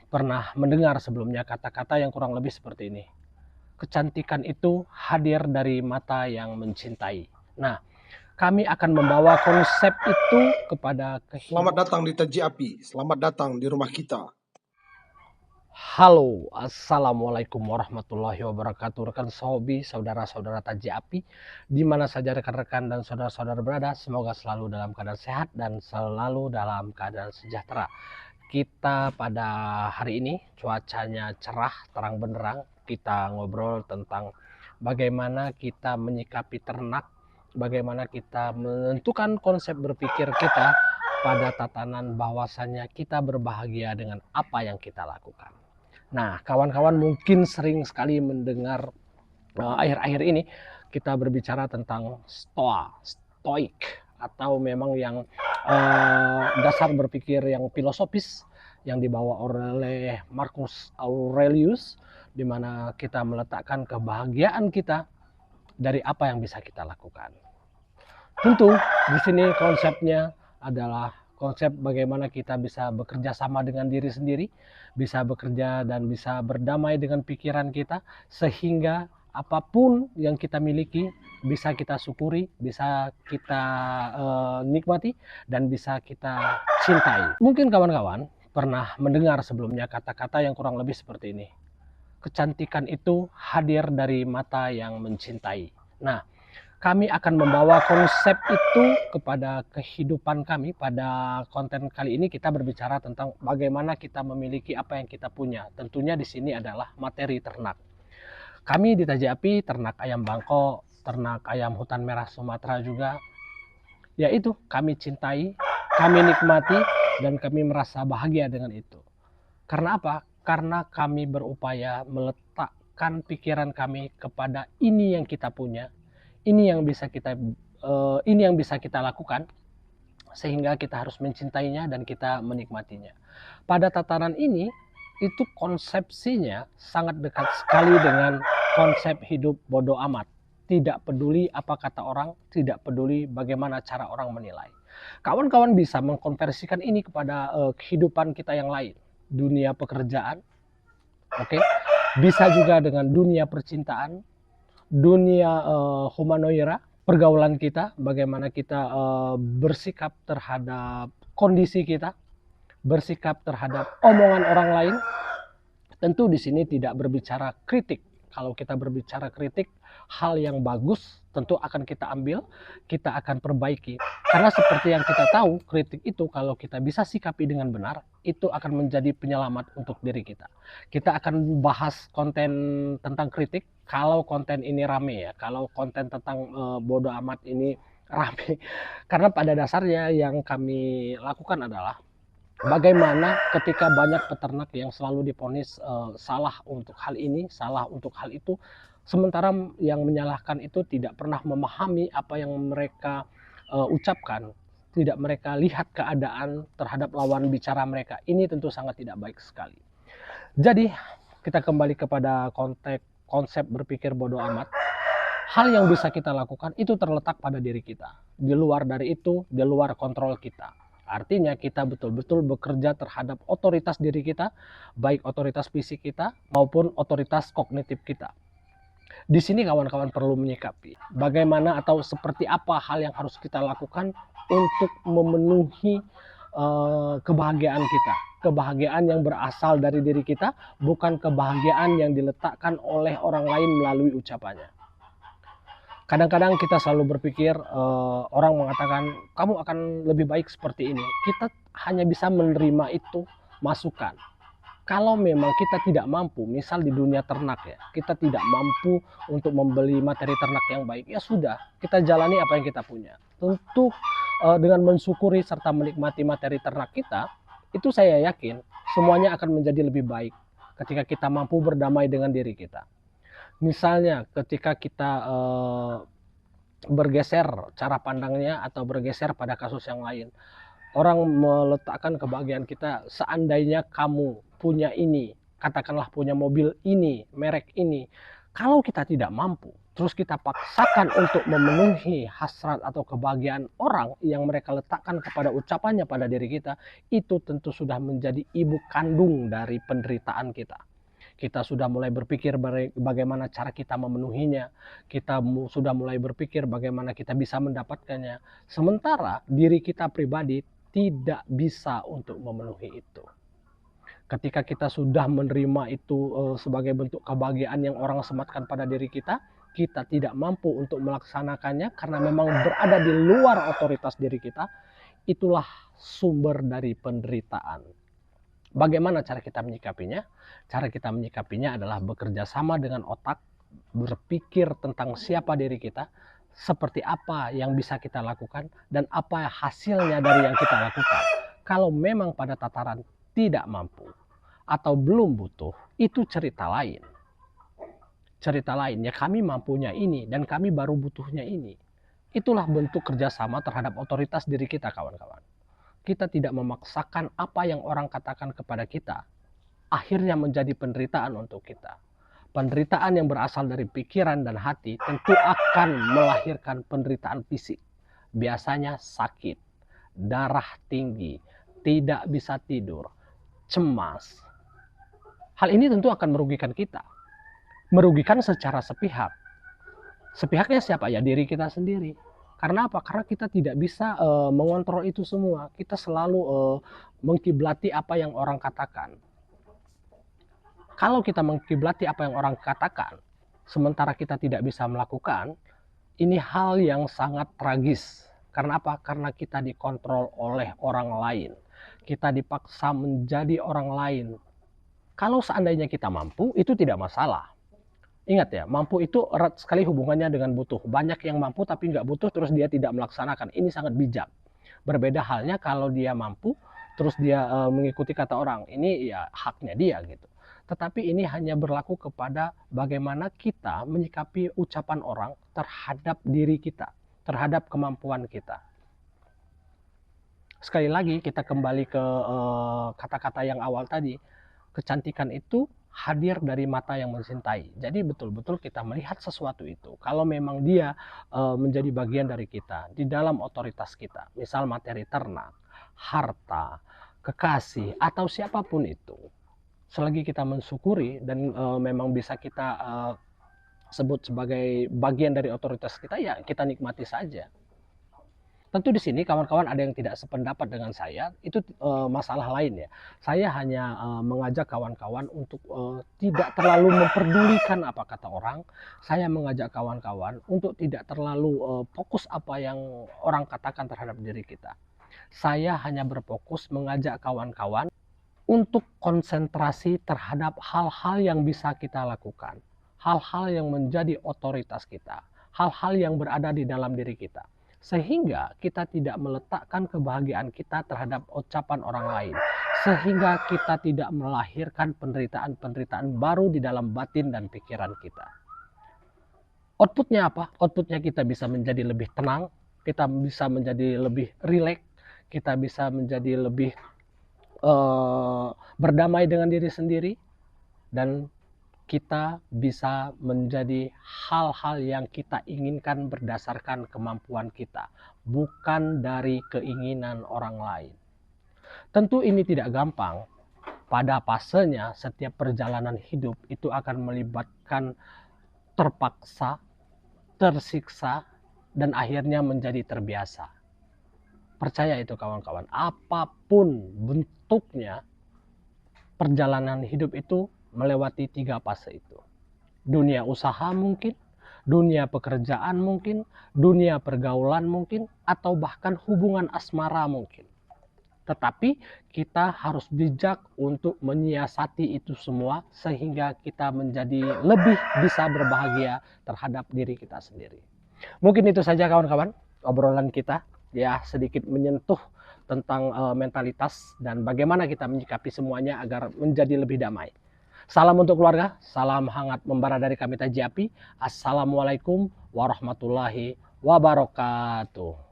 pernah mendengar sebelumnya kata-kata yang kurang lebih seperti ini. Kecantikan itu hadir dari mata yang mencintai. Nah, kami akan membawa konsep itu kepada Selamat datang di Taji Api. Selamat datang di rumah kita. Halo, assalamualaikum warahmatullahi wabarakatuh. Rekan Sobi, saudara-saudara Taji Api, di mana saja rekan-rekan dan saudara-saudara berada, semoga selalu dalam keadaan sehat dan selalu dalam keadaan sejahtera. Kita pada hari ini cuacanya cerah, terang benderang. Kita ngobrol tentang bagaimana kita menyikapi ternak, bagaimana kita menentukan konsep berpikir kita pada tatanan bahwasannya kita berbahagia dengan apa yang kita lakukan. Nah, kawan-kawan mungkin sering sekali mendengar akhir-akhir ini kita berbicara tentang stoik, atau memang yang dasar berpikir yang filosofis yang dibawa oleh Marcus Aurelius, di mana kita meletakkan kebahagiaan kita dari apa yang bisa kita lakukan. Tentu di sini konsepnya adalah konsep bagaimana kita bisa bekerja sama dengan diri sendiri, bisa bekerja dan bisa berdamai dengan pikiran kita, sehingga apapun yang kita miliki bisa kita syukuri, bisa kita nikmati, dan bisa kita cintai. Mungkin kawan-kawan pernah mendengar sebelumnya kata-kata yang kurang lebih seperti ini. Kecantikan itu hadir dari mata yang mencintai. Nah, kami akan membawa konsep itu kepada kehidupan kami. Pada konten kali ini kita berbicara tentang bagaimana kita memiliki apa yang kita punya. Tentunya di sini adalah materi ternak. Kami di Taji Api ternak ayam Bangkok, ternak ayam hutan merah Sumatera juga. Yaitu kami cintai, kami nikmati, dan kami merasa bahagia dengan itu. Karena apa? Karena kami berupaya meletakkan pikiran kami kepada ini yang kita punya, ini yang bisa kita lakukan, sehingga kita harus mencintainya dan kita menikmatinya. Pada tataran ini, itu konsepsinya sangat dekat sekali dengan konsep hidup bodoh amat. Tidak peduli apa kata orang, tidak peduli bagaimana cara orang menilai. Kawan-kawan bisa mengkonversikan ini kepada kehidupan kita yang lain. Dunia pekerjaan, oke, bisa juga dengan dunia percintaan, dunia humanoira, pergaulan kita, bagaimana kita bersikap terhadap kondisi kita, bersikap terhadap omongan orang lain. Tentu di sini tidak berbicara kritik. Kalau kita berbicara kritik, hal yang bagus tentu akan kita ambil, kita akan perbaiki. Karena seperti yang kita tahu, kritik itu kalau kita bisa sikapi dengan benar, itu akan menjadi penyelamat untuk diri kita. Kita akan bahas konten tentang kritik, kalau konten ini rame ya, kalau konten tentang bodoh amat ini rame. Karena pada dasarnya yang kami lakukan adalah bagaimana ketika banyak peternak yang selalu divonis salah untuk hal ini, salah untuk hal itu, sementara yang menyalahkan itu tidak pernah memahami apa yang mereka ucapkan, tidak mereka lihat keadaan terhadap lawan bicara mereka. Ini tentu sangat tidak baik sekali. Jadi kita kembali kepada konsep berpikir bodoh amat. Hal yang bisa kita lakukan itu terletak pada diri kita. Di luar dari itu, di luar kontrol kita. Artinya kita betul-betul bekerja terhadap otoritas diri kita, baik otoritas fisik kita maupun otoritas kognitif kita. Di sini kawan-kawan perlu menyikapi bagaimana atau seperti apa hal yang harus kita lakukan untuk memenuhi kebahagiaan kita. Kebahagiaan yang berasal dari diri kita, bukan kebahagiaan yang diletakkan oleh orang lain melalui ucapannya. Kadang-kadang kita selalu berpikir, orang mengatakan kamu akan lebih baik seperti ini. Kita hanya bisa menerima itu masukan. Kalau memang kita tidak mampu, misal di dunia ternak ya, kita tidak mampu untuk membeli materi ternak yang baik, ya sudah, kita jalani apa yang kita punya. Tentu dengan mensyukuri serta menikmati materi ternak kita, itu saya yakin semuanya akan menjadi lebih baik ketika kita mampu berdamai dengan diri kita. Misalnya ketika kita bergeser cara pandangnya atau bergeser pada kasus yang lain, orang meletakkan kebahagiaan kita, seandainya kamu punya ini, katakanlah punya mobil ini, merek ini, kalau kita tidak mampu, terus kita paksakan untuk memenuhi hasrat atau kebahagiaan orang yang mereka letakkan kepada ucapannya pada diri kita, itu tentu sudah menjadi ibu kandung dari penderitaan kita. Kita sudah mulai berpikir bagaimana cara kita memenuhinya, kita sudah mulai berpikir bagaimana kita bisa mendapatkannya, sementara diri kita pribadi tidak bisa untuk memenuhi itu. Ketika kita sudah menerima itu sebagai bentuk kebahagiaan yang orang sematkan pada diri kita tidak mampu untuk melaksanakannya karena memang berada di luar otoritas diri kita, itulah sumber dari penderitaan. Bagaimana cara kita menyikapinya? Cara kita menyikapinya adalah bekerja sama dengan otak, berpikir tentang siapa diri kita, seperti apa yang bisa kita lakukan, dan apa hasilnya dari yang kita lakukan. Kalau memang pada tataran tidak mampu atau belum butuh, itu cerita lain. Cerita lain, ya kami mampunya ini dan kami baru butuhnya ini. Itulah bentuk kerjasama terhadap otoritas diri kita, kawan-kawan. Kita tidak memaksakan apa yang orang katakan kepada kita, akhirnya menjadi penderitaan untuk kita. Penderitaan yang berasal dari pikiran dan hati tentu akan melahirkan penderitaan fisik. Biasanya sakit, darah tinggi, tidak bisa tidur, cemas. Hal ini tentu akan merugikan kita. Merugikan secara sepihak. Sepihaknya siapa? Ya diri kita sendiri. Karena apa? Karena kita tidak bisa mengontrol itu semua. Kita selalu mengkiblati apa yang orang katakan. Kalau kita mengkiblati apa yang orang katakan, sementara kita tidak bisa melakukan, ini hal yang sangat tragis. Karena apa? Karena kita dikontrol oleh orang lain. Kita dipaksa menjadi orang lain. Kalau seandainya kita mampu, itu tidak masalah. Ingat ya, mampu itu erat sekali hubungannya dengan butuh. Banyak yang mampu tapi nggak butuh terus dia tidak melaksanakan. Ini sangat bijak. Berbeda halnya kalau dia mampu terus dia mengikuti kata orang. Ini ya haknya dia gitu. Tetapi ini hanya berlaku kepada bagaimana kita menyikapi ucapan orang terhadap diri kita, terhadap kemampuan kita. Sekali lagi kita kembali ke kata-kata yang awal tadi. Kecantikan itu hadir dari mata yang mencintai. Jadi betul-betul kita melihat sesuatu itu. Kalau memang dia menjadi bagian dari kita, di dalam otoritas kita. Misal materi ternak, harta, kekasih, atau siapapun itu. Selagi kita mensyukuri dan memang bisa kita sebut sebagai bagian dari otoritas kita, ya kita nikmati saja. Tentu di sini kawan-kawan ada yang tidak sependapat dengan saya, itu masalah lain ya. Saya hanya mengajak kawan-kawan untuk tidak terlalu memperdulikan apa kata orang. Saya mengajak kawan-kawan untuk tidak terlalu fokus apa yang orang katakan terhadap diri kita. Saya hanya berfokus mengajak kawan-kawan untuk konsentrasi terhadap hal-hal yang bisa kita lakukan. Hal-hal yang menjadi otoritas kita. Hal-hal yang berada di dalam diri kita. Sehingga kita tidak meletakkan kebahagiaan kita terhadap ucapan orang lain. Sehingga kita tidak melahirkan penderitaan-penderitaan baru di dalam batin dan pikiran kita. Outputnya apa? Outputnya kita bisa menjadi lebih tenang, kita bisa menjadi lebih rileks, kita bisa menjadi lebih berdamai dengan diri sendiri, dan kita bisa menjadi hal-hal yang kita inginkan berdasarkan kemampuan kita, bukan dari keinginan orang lain. Tentu ini tidak gampang. Pada fasenya, setiap perjalanan hidup itu akan melibatkan terpaksa, tersiksa, dan akhirnya menjadi terbiasa. Percaya itu kawan-kawan, apapun bentuknya, perjalanan hidup itu melewati 3 fase itu. Dunia usaha mungkin, dunia pekerjaan mungkin, dunia pergaulan mungkin, atau bahkan hubungan asmara mungkin. Tetapi kita harus bijak untuk menyiasati itu semua sehingga kita menjadi lebih bisa berbahagia terhadap diri kita sendiri. Mungkin itu saja kawan-kawan, obrolan kita ya sedikit menyentuh tentang mentalitas dan bagaimana kita menyikapi semuanya agar menjadi lebih damai. Salam untuk keluarga, salam hangat membara dari kami TAJI API. Assalamualaikum warahmatullahi wabarakatuh.